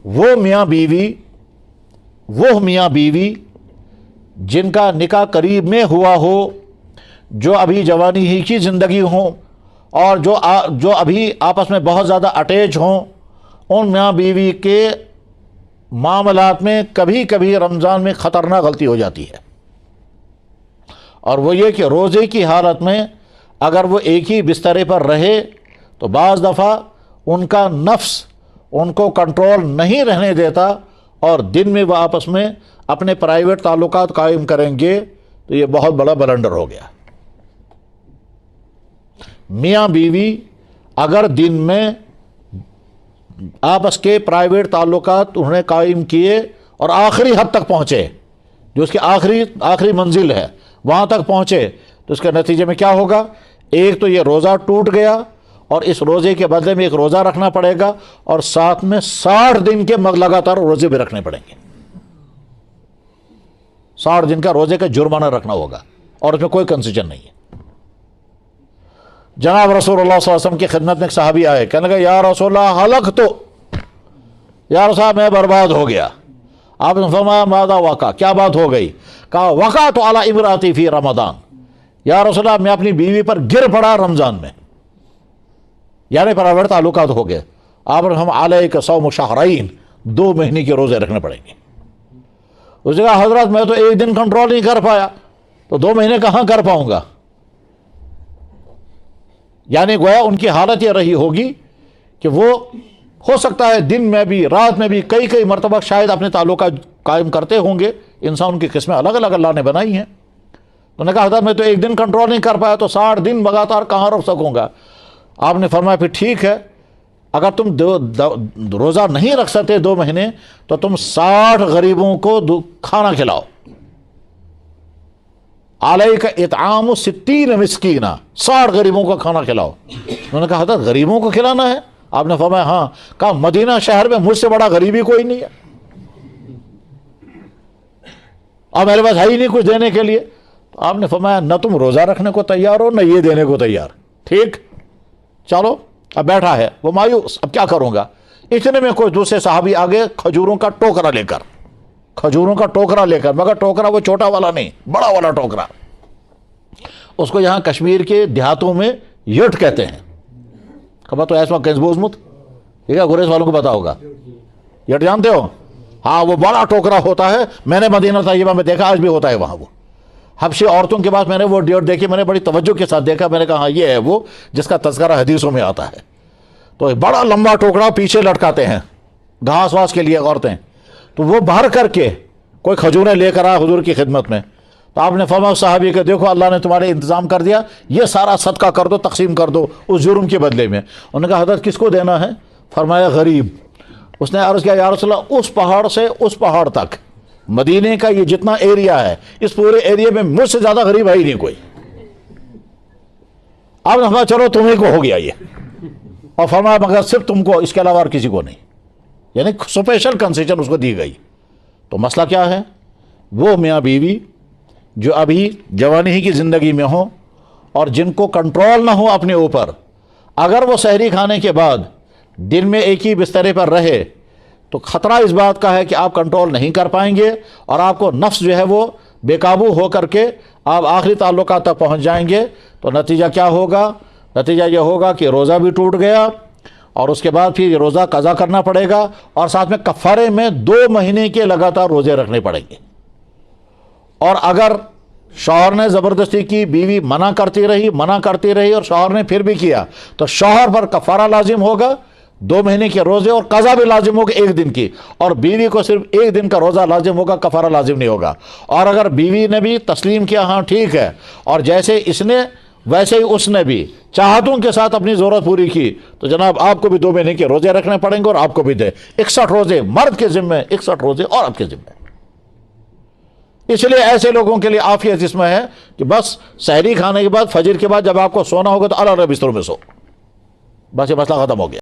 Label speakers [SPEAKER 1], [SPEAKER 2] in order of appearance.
[SPEAKER 1] وہ میاں بیوی جن کا نکاح قریب میں ہوا ہو، جو ابھی جوانی ہی کی زندگی ہوں، اور جو ابھی آپس میں بہت زیادہ اٹیچ ہوں، ان میاں بیوی کے معاملات میں کبھی کبھی رمضان میں خطرناک غلطی ہو جاتی ہے، اور وہ یہ کہ روزے کی حالت میں اگر وہ ایک ہی بسترے پر رہے تو بعض دفعہ ان کا نفس ان کو کنٹرول نہیں رہنے دیتا، اور دن میں وہ آپس میں اپنے پرائیویٹ تعلقات قائم کریں گے، تو یہ بہت بڑا بلنڈر ہو گیا۔ میاں بیوی اگر دن میں آپس کے پرائیویٹ تعلقات انہوں نے قائم کیے اور آخری حد تک پہنچے، جو اس کی آخری منزل ہے وہاں تک پہنچے، تو اس کے نتیجے میں کیا ہوگا؟ ایک تو یہ روزہ ٹوٹ گیا، اور اس روزے کے بدلے میں ایک روزہ رکھنا پڑے گا، اور ساتھ میں 60 دن کے لگاتار روزے بھی رکھنے پڑیں گے۔ 60 دن کا روزے کا جرمانہ رکھنا ہوگا، اور اس میں کوئی کنسیشن نہیں ہے۔ جناب رسول اللہ صلی اللہ علیہ وسلم کی خدمت میں ایک صحابی آئے، کہنے لگے یا رسول اللہ ہلکت، یا رسول اللہ میں برباد ہو گیا۔ آپ نے فرمایا ماذا وقع، کیا بات ہو گئی؟ کہا وقعت علی امراتی فی رمضان، یا رسول اللہ میں اپنی بیوی پر گر پڑا رمضان میں، یعنی پرائیویٹ تعلقات ہو گئے۔ آپ نے ہم علیک صوم شہرین، 2 مہینے کے روزے رکھنے پڑیں گے۔ اس نے کہا حضرت میں تو ایک دن کنٹرول نہیں کر پایا، تو 2 مہینے کہاں کر پاؤں گا؟ یعنی گویا ان کی حالت یہ رہی ہوگی کہ وہ ہو سکتا ہے دن میں بھی رات میں بھی کئی مرتبہ شاید اپنے تعلقات قائم کرتے ہوں گے، انسان کی قسمیں الگ الگ اللہ نے بنائی ہیں۔ تو نے کہا حضرت میں تو ایک دن کنٹرول نہیں کر پایا، تو 60 دن لگاتار کہاں رکھ سکوں گا؟ آپ نے فرمایا پھر ٹھیک ہے، اگر تم روزہ نہیں رکھ سکتے 2 مہینے، تو تم 60 غریبوں کو کھانا کھلاؤ۔ علیک اطعام 60 مسکینہ، 60 غریبوں کو کھانا کھلاؤ۔ انہوں نے کہا حضرت غریبوں کو کھلانا ہے؟ آپ نے فرمایا ہاں۔ کہا مدینہ شہر میں مجھ سے بڑا غریبی کوئی نہیں ہے، اور میرے پاس ہے ہی نہیں کچھ دینے کے لیے۔ تو آپ نے فرمایا نہ تم روزہ رکھنے کو تیار ہو، نہ یہ دینے کو تیار، ٹھیک چلو۔ اب بیٹھا ہے وہ مایوس، اب کیا کروں گا؟ اتنے میں کوئی دوسرے صحابی آگے کھجوروں کا ٹوکرا لے کر، مگر ٹوکرا وہ چھوٹا والا نہیں، بڑا والا ٹوکرا، اس کو یہاں کشمیر کے دیہاتوں میں یٹ کہتے ہیں۔ خبر تو ایسا کنزبوز مت، ٹھیک ہے، گریز والوں کو پتا ہوگا، یٹ جانتے ہو؟ ہاں وہ بڑا ٹوکرا ہوتا ہے، میں نے مدینہ طیبہ میں دیکھا، آج بھی ہوتا ہے وہاں۔ وہ حبشی عورتوں کے بعد میں نے وہ ڈیوٹ دیکھی، میں نے بڑی توجہ کے ساتھ دیکھا، میں نے کہا ہاں یہ ہے وہ جس کا تذکرہ حدیثوں میں آتا ہے۔ تو ایک بڑا لمبا ٹوکرا پیچھے لٹکاتے ہیں گھاس واس کے لیے عورتیں، تو وہ بھر کر کے کوئی کھجوریں لے کر آیا حضور کی خدمت میں۔ تو آپ نے فرمایا صحابی کہ دیکھو اللہ نے تمہارے انتظام کر دیا، یہ سارا صدقہ کر دو، تقسیم کر دو اس جرم کے بدلے میں۔ انہوں نے کہا حضرت کس کو دینا ہے؟ فرمایا غریب۔ اس نے عرض کیا یا رسول اللہ اس پہاڑ سے اس پہاڑ تک، مدینے کا یہ جتنا ایریا ہے، اس پورے ایریا میں مجھ سے زیادہ غریب ہے ہی نہیں کوئی۔ آپ نے فرمایا چلو تمہیں کو ہو گیا یہ، اور فرمایا مگر صرف تم کو، اس کے علاوہ اور کسی کو نہیں، یعنی اسپیشل کنسیشن اس کو دی گئی۔ تو مسئلہ کیا ہے؟ وہ میاں بیوی جو ابھی جوانی ہی کی زندگی میں ہوں اور جن کو کنٹرول نہ ہو اپنے اوپر، اگر وہ سحری کھانے کے بعد دن میں ایک ہی بسترے پر رہے تو خطرہ اس بات کا ہے کہ آپ کنٹرول نہیں کر پائیں گے، اور آپ کو نفس جو ہے وہ بے قابو ہو کر کے آپ آخری تعلقات تک پہنچ جائیں گے۔ تو نتیجہ کیا ہوگا؟ نتیجہ یہ ہوگا کہ روزہ بھی ٹوٹ گیا، اور اس کے بعد پھر یہ روزہ قضا کرنا پڑے گا، اور ساتھ میں کفارے میں 2 مہینے کے لگاتار روزے رکھنے پڑیں گے۔ اور اگر شوہر نے زبردستی کی، بیوی منع کرتی رہی اور شوہر نے پھر بھی کیا، تو شوہر پر کفارہ لازم ہوگا 2 مہینے کے روزے، اور قضا بھی لازم ہوگا 1 دن کی، اور بیوی کو صرف 1 دن کا روزہ لازم ہوگا، کفارہ لازم نہیں ہوگا۔ اور اگر بیوی نے بھی تسلیم کیا ہاں ٹھیک ہے، اور جیسے اس نے ویسے ہی اس نے بھی چاہتوں کے ساتھ اپنی ضرورت پوری کی، تو جناب آپ کو بھی 2 مہینے کے روزے رکھنے پڑیں گے، اور آپ کو بھی 61 روزے مرد کے ذمہ، 61 روزے عورت کے ذمہ۔ اس لیے ایسے لوگوں کے لیے عافیت اس میں ہے کہ بس سحری کھانے کے بعد، فجر کے بعد جب آپ کو سونا ہوگا تو الگ الگ بستروں میں سو، بس یہ مسئلہ ختم ہو گیا۔